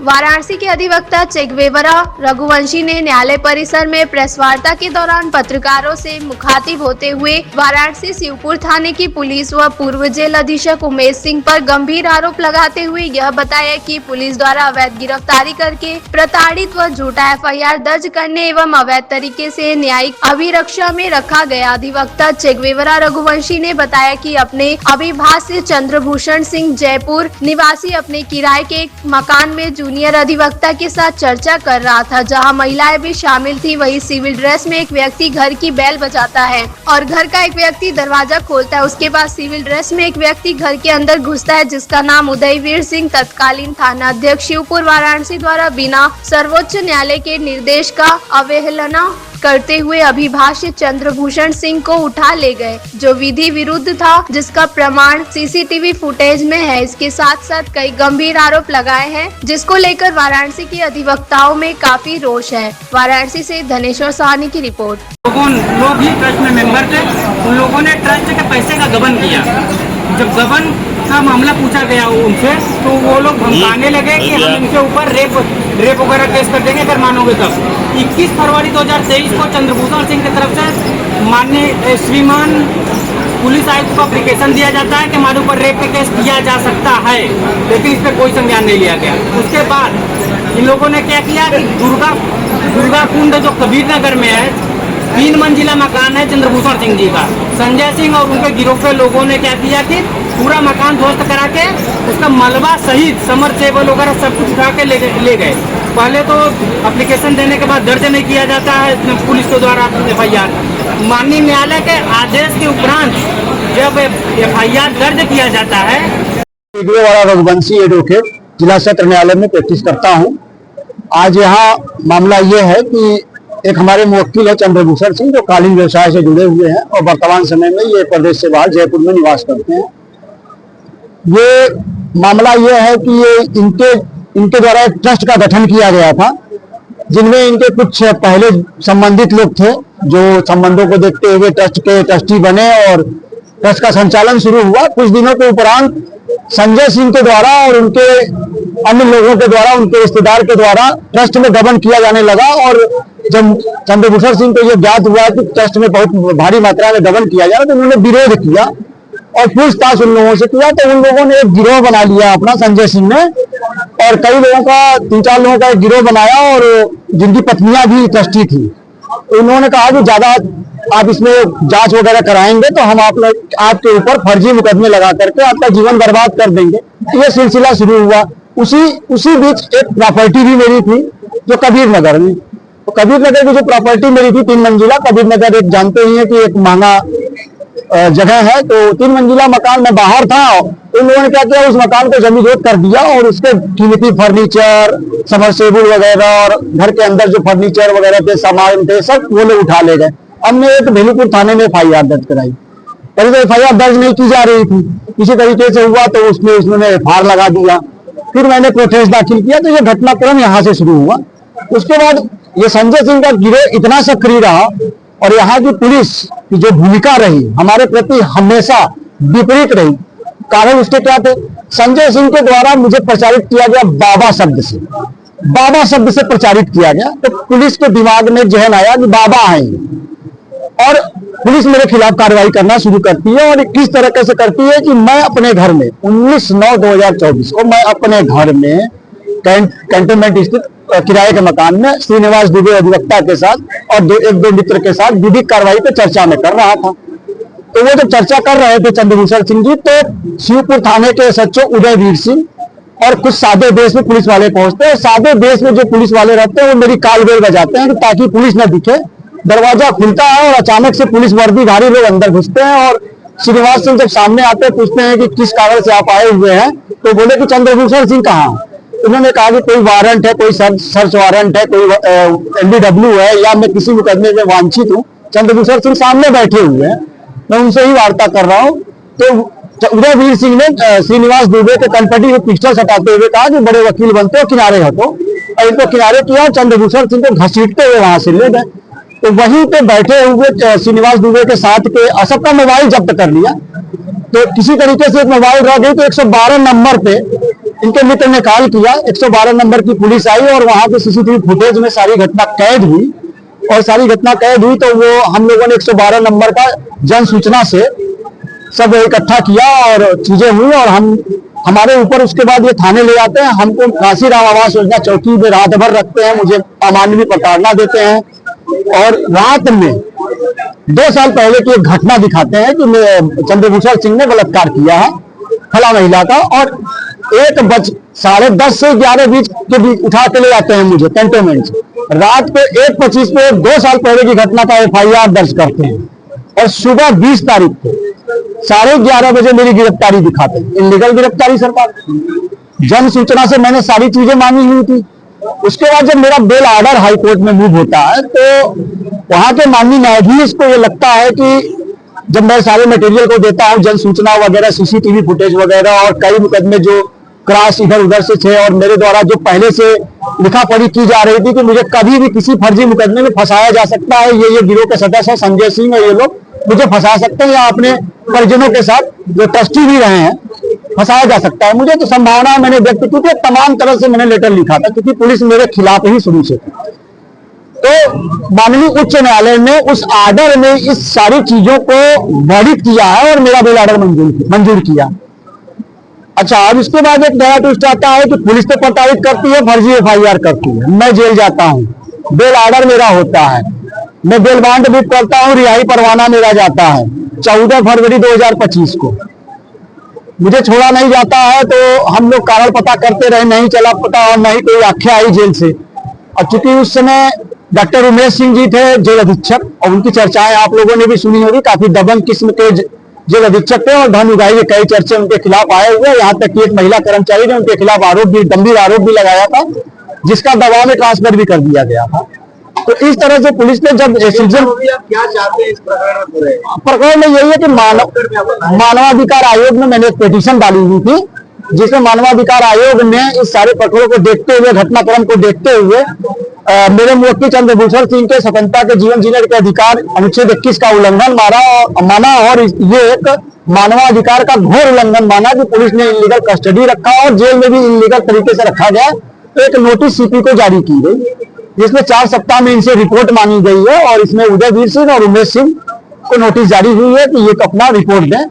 वाराणसी के अधिवक्ता चेगवेवरा रघुवंशी ने न्यायालय परिसर में प्रेस वार्ता के दौरान पत्रकारों से मुखातिब होते हुए वाराणसी शिवपुर थाने की पुलिस व पूर्व जेल अधीक्षक उमेश सिंह पर गंभीर आरोप लगाते हुए यह बताया कि पुलिस द्वारा अवैध गिरफ्तारी करके प्रताड़ित व झूठा एफआईआर दर्ज करने एवं अवैध तरीके से न्यायिक अभिरक्षा में रखा गया। अधिवक्ता चेगवेवरा रघुवंशी ने बताया कि अपने अभिभाष्य चंद्रभूषण सिंह जयपुर निवासी अपने किराए के एक मकान में जूनियर अधिवक्ता के साथ चर्चा कर रहा था, जहां महिलाएं भी शामिल थी। वही सिविल ड्रेस में एक व्यक्ति घर की बेल बजाता है और घर का एक व्यक्ति दरवाजा खोलता है। उसके बाद सिविल ड्रेस में एक व्यक्ति घर के अंदर घुसता है, जिसका नाम उदयवीर सिंह तत्कालीन थाना अध्यक्ष शिवपुर वाराणसी द्वारा बिना सर्वोच्च न्यायालय के निर्देश का अवहेलना करते हुए अभिभाष्य चंद्रभूषण सिंह को उठा ले गए, जो विधि विरुद्ध था, जिसका प्रमाण सीसीटीवी फुटेज में है। इसके साथ साथ कई गंभीर आरोप लगाए हैं, जिसको लेकर वाराणसी के अधिवक्ताओं में काफी रोष है। वाराणसी से धनेश्वर साहनी की रिपोर्ट। लोग ही ट्रस्ट में मेंबर थे, उन लोगों ने ट्रस्ट के पैसे का गबन किया। जब गबन का मामला पूछा गया उनसे, तो वो लोग धमकाने लगे कि हम इनके ऊपर रेप वगैरह केस कर देंगे अगर मानोगे तब। 21 फरवरी 2023 को चंद्रभूषण सिंह की तरफ से माननीय श्रीमान पुलिस आयुक्त को एप्लीकेशन दिया जाता है कि हमारे ऊपर रेप का केस किया जा सकता है, लेकिन इस पर कोई संज्ञान नहीं लिया गया। उसके बाद इन लोगों ने क्या किया कि दुर्गा कुंड जो कबीर नगर में है, 3 मंजिला मकान है चंद्रभूषण सिंह जी का। संजय सिंह और उनके गिरोह के लोगों ने क्या किया कि पूरा मकान ध्वस्त करा के उसका मलबा सहित समरसेबल वगैरह सब कुछ उठा के ले गए। पहले तो एप्लीकेशन देने के बाद दर्ज नहीं किया जाता है पुलिस के द्वारा एफआईआर। माननीय न्यायालय के आदेश के उपरांत जब एफआईआर दर्ज किया जाता है। रघुवंशी एडवोकेट जिला सत्र न्यायालय में प्रैक्टिस करता हूँ। आज यहाँ मामला ये है कि एक हमारे मुवक्किल है चंद्रभूषण सिंह, जो कालीन व्यवसाय से जुड़े हुए हैं और वर्तमान समय में ये प्रदेश से बाहर जयपुर में निवास करते हैं। ये मामला ये है कि ये इनके द्वारा एक ट्रस्ट का गठन किया गया था, जिनमें इनके कुछ पहले संबंधित लोग थे, जो संबंधों को देखते हुए ट्रस्ट के ट्रस्टी बने और ट्रस्ट का संचालन शुरू हुआ। कुछ दिनों के उपरांत संजय सिंह के द्वारा और उनके अन्य लोगों के द्वारा, उनके रिश्तेदार के द्वारा ट्रस्ट में गबन किया जाने लगा। और जब चंद्रभूषण सिंह को यह ज्ञात हुआ कि ट्रस्ट में बहुत भारी मात्रा में गबन किया जा रहा, तो उन्होंने विरोध किया और पूछताछ उन लोगों से किया। तो उन लोगों ने एक गिरोह बना लिया अपना, संजय सिंह ने, और कई लोगों का 3-4 लोगों का एक गिरोह बनाया, और जिनकी पत्नियां भी ट्रस्टी थी। उन्होंने कहा कि ज्यादा आप इसमें जांच वगैरह कराएंगे तो हम आपके ऊपर फर्जी मुकदमे लगा करके आपका जीवन बर्बाद कर देंगे। ये सिलसिला शुरू हुआ। उसी बीच एक प्रॉपर्टी भी मेरी थी जो कबीर नगर में, तो कबीर नगर की जो प्रॉपर्टी मेरी थी 3 मंजिला, कबीर नगर एक जानते ही है कि एक महंगा जगह है, तो 3 मंजिला मकान में बाहर था। उन लोगों ने क्या किया, उस मकान को जमींदोज कर दिया और उसके कीमती फर्नीचर, समरसेबल वगैरह और घर के अंदर जो फर्नीचर वगैरह थे, सामान थे, सब वो लोग उठा ले गए। हमने एक भेलूपुर थाने में एफआईआर दर्ज कराई। पहले तो एफआईआर दर्ज नहीं की जा रही थी, किसी तरीके से हुआ तो उसमें उन्होंने एफआईआर लगा दिया। फिर मैंने प्रोटेस्ट दाखिल किया, तो ये घटनाक्रम यहाँ से शुरू हुआ। उसके बाद ये संजय सिंह का गिरोह इतना सक्रिय रहा और यहाँ की पुलिस की जो भूमिका रही हमारे प्रति हमेशा विपरीत रही। कारण उसके क्या थे, संजय सिंह के द्वारा मुझे प्रचारित किया गया बाबा शब्द से प्रचारित किया गया। तो पुलिस के दिमाग में जहन आया कि बाबा हैं, और पुलिस मेरे खिलाफ कार्रवाई करना शुरू करती है। और किस तरीके से करती है कि मैं अपने घर में 19/9/2024 को मैं अपने घर में कैंटोनमेंट स्थित किराए के मकान में श्रीनिवास दुबे अधिवक्ता के साथ और एक दो मित्र के साथ विधिक कार्रवाई पे चर्चा में कर रहा था। तो वो जब चर्चा कर रहे थे चंद्रभूषण सिंह जी, तो शिवपुर थाने के एसएचओ उदयवीर सिंह और कुछ सादे देश में पुलिस वाले पहुंचते हैं। सादे देश में जो पुलिस वाले रहते हैं वो मेरी काल बेल बजाते हैं ताकि पुलिस न दिखे। दरवाजा खुलता है और अचानक से पुलिस वर्दीधारी लोग अंदर घुसते हैं और श्रीनिवास सिंह जब सामने आते हैं, पूछते हैं कि किस कारण से आप आए हुए हैं, तो बोले कि चंद्रभूषण सिंह कहाँ। उन्होंने कहा कि कोई वारंट है, कोई सर्च वारंट है, कोई एनडीडब्ल्यू है, या मैं किसी मुकदमे में वांछित हूँ। चंद्रभूषण सिंह सामने बैठे हुए हैं, मैं उनसे ही वार्ता कर रहा हूँ। तो उदयवीर सिंह ने श्रीनिवास दुबे के कनपटी में पिस्टल सटाते हुए कहा कि बड़े वकील बनते हो, किनारे हटो। और इनको किनारे किया, चंद्रभूषण सिंह को घसीटते हुए वहां से ले गए। तो वहीं पे बैठे हुए श्रीनिवास दुबे के साथ के सबका मोबाइल जब्त कर लिया। तो किसी तरीके से एक मोबाइल रह गई, तो 112 नंबर पे इनके मित्र ने कॉल किया, 112 नंबर की पुलिस आई और वहां के सीसीटीवी फुटेज में सारी घटना कैद हुई। और सारी घटना कैद हुई तो वो हम लोगों ने 112 नंबर का जन सूचना से सब इकट्ठा किया और चीजें हुई और हमारे ऊपर उसके बाद ये थाने ले जाते हैं। हमको काशीराम आवास योजना चौकी में रात भर रखते हैं, मुझे अमानवीय प्रताड़ना देते हैं और रात में 2 साल पहले की एक घटना दिखाते हैं कि चंद्रभूषण सिंह ने बलात्कार किया है फला महिला का, और 10:30 से 11 के बीच उठा के ले जाते हैं मुझे कैंटोनमेंट से। रात को 1:25 पे 2 साल पहले की घटना का FIR दर्ज करते हैं और सुबह 20 तारीख को 11:30 बजे मेरी गिरफ्तारी दिखाते हैं। इलीगल गिरफ्तारी सरकार, जन सूचना से मैंने सारी चीजें मांगी हुई थी। उसके बाद जब मेरा बेल ऑर्डर हाई कोर्ट में मूव होता है तो वहां के माननीय न्यायाधीश को ये लगता है कि जब मैं सारे मटेरियल को देता हूं, जन सूचना वगैरह, CCTV फुटेज वगैरह और कई मुकदमे जो क्रॉस इधर उधर से थे और मेरे द्वारा जो पहले से लिखा पढ़ी की जा रही थी कि मुझे कभी भी किसी फर्जी मुकदमे में फंसाया जा सकता है, ये गिरोह के सदस्य संजय सिंह और ये लोग मुझे फंसा सकते हैं या अपने परिजनों के साथ जो ट्रस्टी भी रहे हैं फंसाया जा सकता है। मुझे तो संभावना मैंने व्यक्त की थी, तमाम तरह से मैंने लेटर लिखा था क्योंकि पुलिस मेरे खिलाफ ही शुरू से थी। तो माननीय उच्च न्यायालय ने उस आर्डर में इस सारी चीजों को वर्णित किया है और मेरा बेल ऑर्डर मंजूर किया। अच्छा, अब इसके बाद एक नया ट्विस्ट आता है कि पुलिस तो प्रताड़ित करती है, फर्जी FIR करती है, मैं जेल जाता हूं, बेल ऑर्डर मेरा होता है, मैं बेल बाउंड भी करता हूं, रिहाई परवाना मेरा जाता है 14 फरवरी 2025 को। मुझे छोड़ा नहीं जाता है तो हम लोग कारण पता करते रहे, नहीं चला पता और नहीं कोई आख्या आई जेल से। और चूंकि उस समय डॉक्टर उमेश सिंह जी थे जेल अधीक्षक और उनकी चर्चाएं आप लोगों ने भी सुनी होगी, काफी दबंग किस्म के जेल अधीक्षक थे और धन उगाही के कई चर्चे उनके खिलाफ आए हुए। यहाँ तक कि एक महिला कर्मचारी ने उनके खिलाफ गंभीर आरोप भी लगाया था, जिसका दबाव में ट्रांसफर भी कर दिया गया था। तो इस तरह से पुलिस ने जब क्या चाहते हैं इस प्रकरण में यही है कि मानवाधिकार आयोग में मैंने एक पिटीशन डाली हुई थी जिसमें मानवाधिकार आयोग ने इस सारे प्रकरणों को देखते हुए, घटनाक्रम को देखते हुए मेरे मुवक्किल चंद्रभूषण सिंह के स्वतंत्रता के जीवन जीने के अधिकार अनुच्छेद 21 का उल्लंघन माना और ये एक मानवाधिकार का घोर उल्लंघन माना कि पुलिस ने इलीगल कस्टडी रखा और जेल में भी इलीगल तरीके से रखा गया। तो एक नोटिस CP को जारी की गई जिसमें 4 सप्ताह में इनसे रिपोर्ट मांगी गई है और इसमें उदयवीर सिंह और उमेश सिंह को नोटिस जारी हुई है कि ये अपना रिपोर्ट दें।